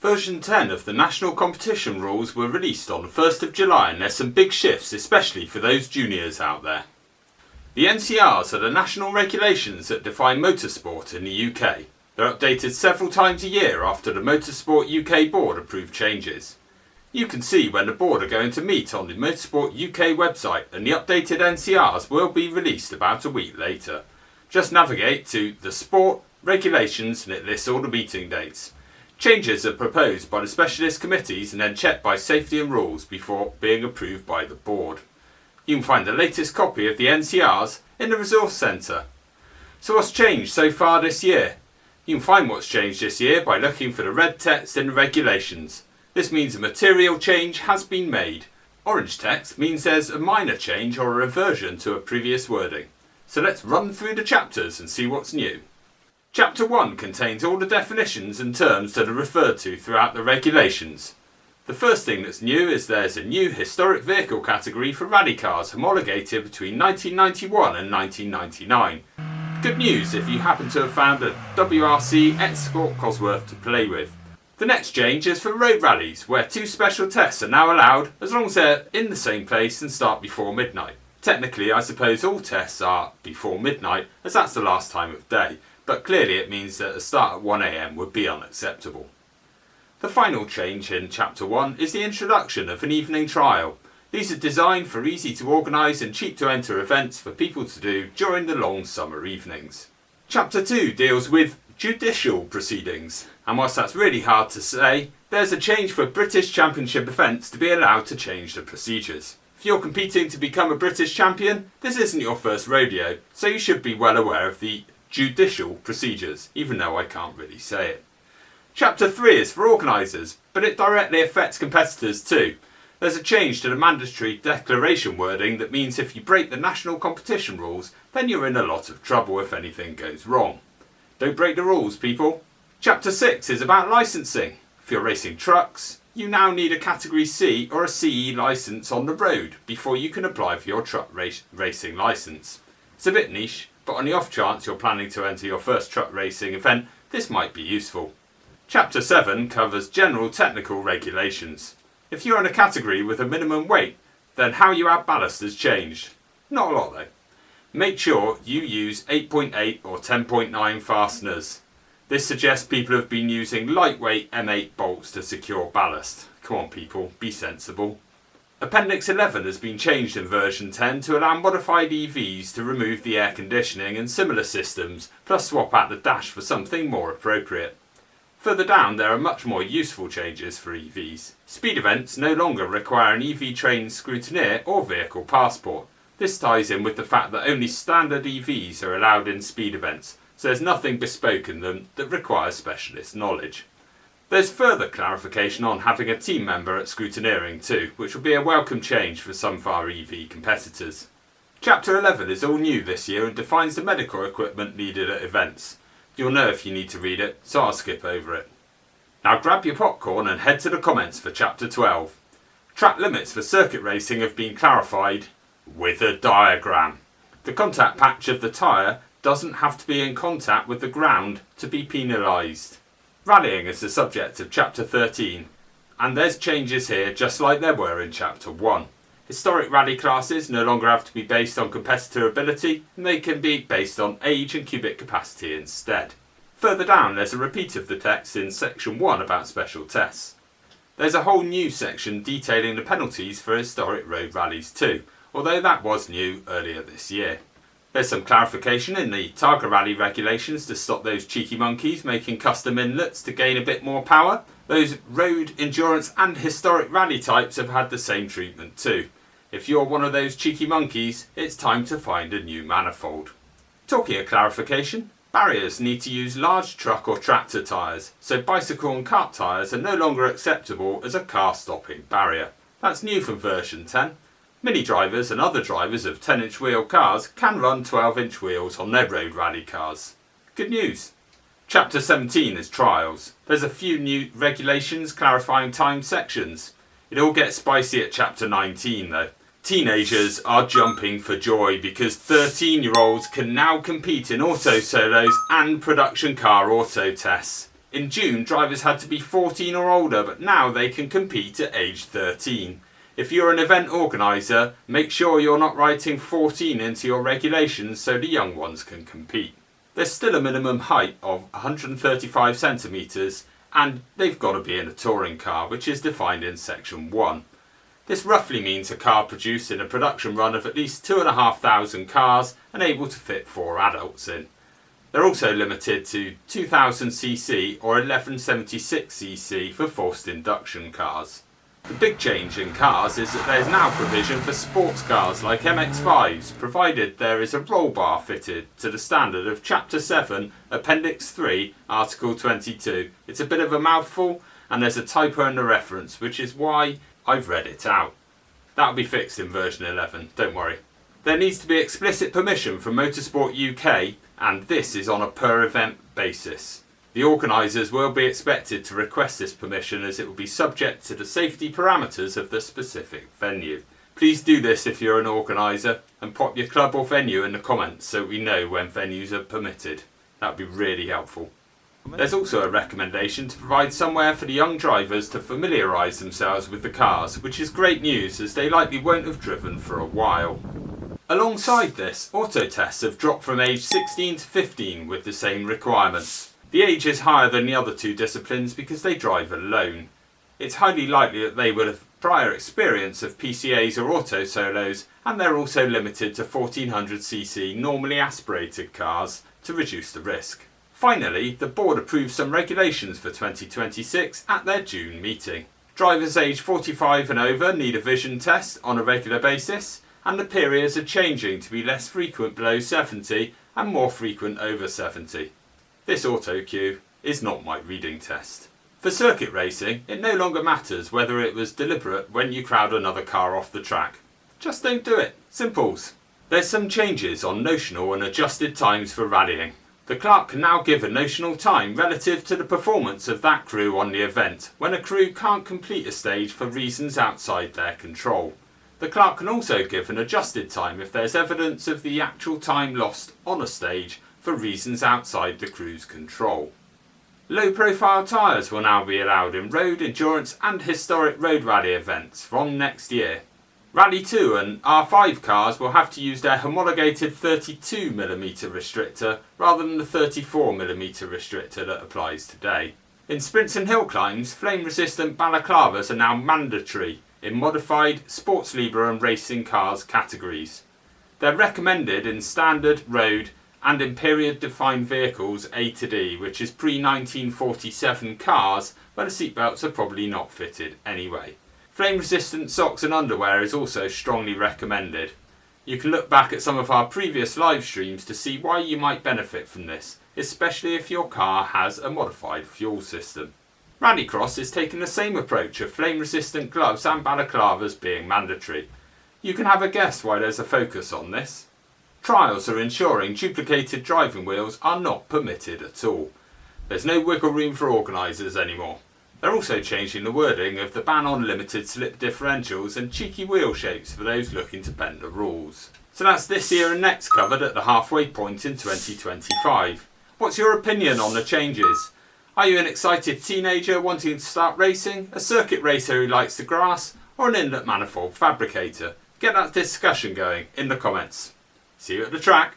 Version 10 of the national competition rules were released on the 1st of July and there's some big shifts, especially for those juniors out there. The NCRs are the national regulations that define motorsport in the UK. They're updated several times a year after the Motorsport UK board approve changes. You can see when the board are going to meet on the Motorsport UK website, and the updated NCRs will be released about a week later. Just navigate to the Sport Regulations and it lists all the meeting dates. Changes are proposed by the specialist committees and then checked by Safety and Rules before being approved by the board. You can find the latest copy of the NCRs in the Resource Centre. So what's changed so far this year? You can find what's changed this year by looking for the red text in the regulations. This means a material change has been made. Orange text means there's a minor change or a reversion to a previous wording. So let's run through the chapters and see what's new. Chapter 1 contains all the definitions and terms that are referred to throughout the regulations. The first thing that's new is there's a new historic vehicle category for rally cars homologated between 1991 and 1999. Good news if you happen to have found a WRC Escort Cosworth to play with. The next change is for road rallies, where 2 special tests are now allowed as long as they're in the same place and start before midnight. Technically, I suppose all tests are before midnight, as that's the last time of day. But clearly it means that a start at 1 AM would be unacceptable. The final change in Chapter 1 is the introduction of an evening trial. These are designed for easy to organise and cheap to enter events for people to do during the long summer evenings. Chapter 2 deals with judicial proceedings, and whilst that's really hard to say, there's a change for British Championship events to be allowed to change the procedures. If you're competing to become a British champion, this isn't your first rodeo, so you should be well aware of the judicial procedures, even though I can't really say it. Chapter 3 is for organisers, but it directly affects competitors too. There's a change to the mandatory declaration wording that means if you break the national competition rules, then you're in a lot of trouble if anything goes wrong. Don't break the rules, people. Chapter 6 is about licensing. If you're racing trucks, you now need a Category C or a CE licence on the road before you can apply for your truck racing licence. It's a bit niche, but on the off chance you're planning to enter your first truck racing event, this might be useful. Chapter 7 covers general technical regulations. If you're in a category with a minimum weight, then how you add ballast has changed. Not a lot though. Make sure you use 8.8 or 10.9 fasteners. This suggests people have been using lightweight M8 bolts to secure ballast. Come on people, be sensible. Appendix 11 has been changed in version 10 to allow modified EVs to remove the air conditioning and similar systems, plus swap out the dash for something more appropriate. Further down there are much more useful changes for EVs. Speed events no longer require an EV trained scrutineer or vehicle passport. This ties in with the fact that only standard EVs are allowed in speed events, so there's nothing bespoke in them that requires specialist knowledge. There's further clarification on having a team member at scrutineering too, which will be a welcome change for some of our EV competitors. Chapter 11 is all new this year and defines the medical equipment needed at events. You'll know if you need to read it, so I'll skip over it. Now grab your popcorn and head to the comments for Chapter 12. Track limits for circuit racing have been clarified with a diagram. The contact patch of the tyre doesn't have to be in contact with the ground to be penalised. Rallying is the subject of Chapter 13, and there's changes here just like there were in Chapter 1. Historic rally classes no longer have to be based on competitor ability, and they can be based on age and cubic capacity instead. Further down there's a repeat of the text in Section 1 about special tests. There's a whole new section detailing the penalties for historic road rallies too, although that was new earlier this year. There's some clarification in the Targa Rally regulations to stop those cheeky monkeys making custom inlets to gain a bit more power. Those road, endurance and historic rally types have had the same treatment too. If you're one of those cheeky monkeys, it's time to find a new manifold. Talking of clarification, barriers need to use large truck or tractor tyres, so bicycle and kart tyres are no longer acceptable as a car stopping barrier. That's new from version 10. Mini drivers and other drivers of 10-inch wheel cars can run 12-inch wheels on their road rally cars. Good news! Chapter 17 is trials. There's a few new regulations clarifying time sections. It all gets spicy at Chapter 19 though. Teenagers are jumping for joy because 13-year-olds can now compete in auto solos and production car auto tests. In June, drivers had to be 14 or older, but now they can compete at age 13. If you're an event organiser, make sure you're not writing 14 into your regulations so the young ones can compete. There's still a minimum height of 135 centimetres, and they've got to be in a touring car, which is defined in section 1. This roughly means a car produced in a production run of at least 2,500 cars and able to fit 4 adults in. They're also limited to 2000cc or 1176cc for forced induction cars. The big change in cars is that there's now provision for sports cars like MX-5s, provided there is a roll bar fitted to the standard of Chapter 7, Appendix 3, Article 22. It's a bit of a mouthful, and there's a typo in the reference, which is why I've read it out. That'll be fixed in version 11, don't worry. There needs to be explicit permission from Motorsport UK, and this is on a per event basis. The organisers will be expected to request this permission as it will be subject to the safety parameters of the specific venue. Please do this if you're an organiser, and pop your club or venue in the comments so we know when venues are permitted. That would be really helpful. There's also a recommendation to provide somewhere for the young drivers to familiarise themselves with the cars, which is great news as they likely won't have driven for a while. Alongside this, Autotests have dropped from age 16 to 15 with the same requirements. The age is higher than the other two disciplines because they drive alone. It's highly likely that they will have prior experience of PCAs or auto solos, and they're also limited to 1400cc normally aspirated cars to reduce the risk. Finally, the board approved some regulations for 2026 at their June meeting. Drivers aged 45 and over need a vision test on a regular basis, and the periods are changing to be less frequent below 70 and more frequent over 70. This auto cue is not my reading test. For circuit racing, it no longer matters whether it was deliberate when you crowd another car off the track. Just don't do it. Simples. There's some changes on notional and adjusted times for rallying. The clerk can now give a notional time relative to the performance of that crew on the event when a crew can't complete a stage for reasons outside their control. The clerk can also give an adjusted time if there's evidence of the actual time lost on a stage for reasons outside the crew's control. Low profile tyres will now be allowed in road, endurance and historic road rally events from next year. Rally 2 and R5 cars will have to use their homologated 32mm restrictor rather than the 34mm restrictor that applies today. In sprints and hill climbs, flame resistant balaclavas are now mandatory in modified, sports Libra and racing cars categories. They're recommended in standard, road and in period defined vehicles A to D, which is pre-1947 cars where the seatbelts are probably not fitted anyway. Flame resistant socks and underwear is also strongly recommended. You can look back at some of our previous live streams to see why you might benefit from this, especially if your car has a modified fuel system. Rallycross is taking the same approach of flame resistant gloves and balaclavas being mandatory. You can have a guess why there's a focus on this. Trials are ensuring duplicated driving wheels are not permitted at all. There's no wiggle room for organisers anymore. They're also changing the wording of the ban on limited slip differentials and cheeky wheel shapes for those looking to bend the rules. So that's this year and next covered at the halfway point in 2025. What's your opinion on the changes? Are you an excited teenager wanting to start racing, a circuit racer who likes the grass, or an inlet manifold fabricator? Get that discussion going in the comments. See you at the track.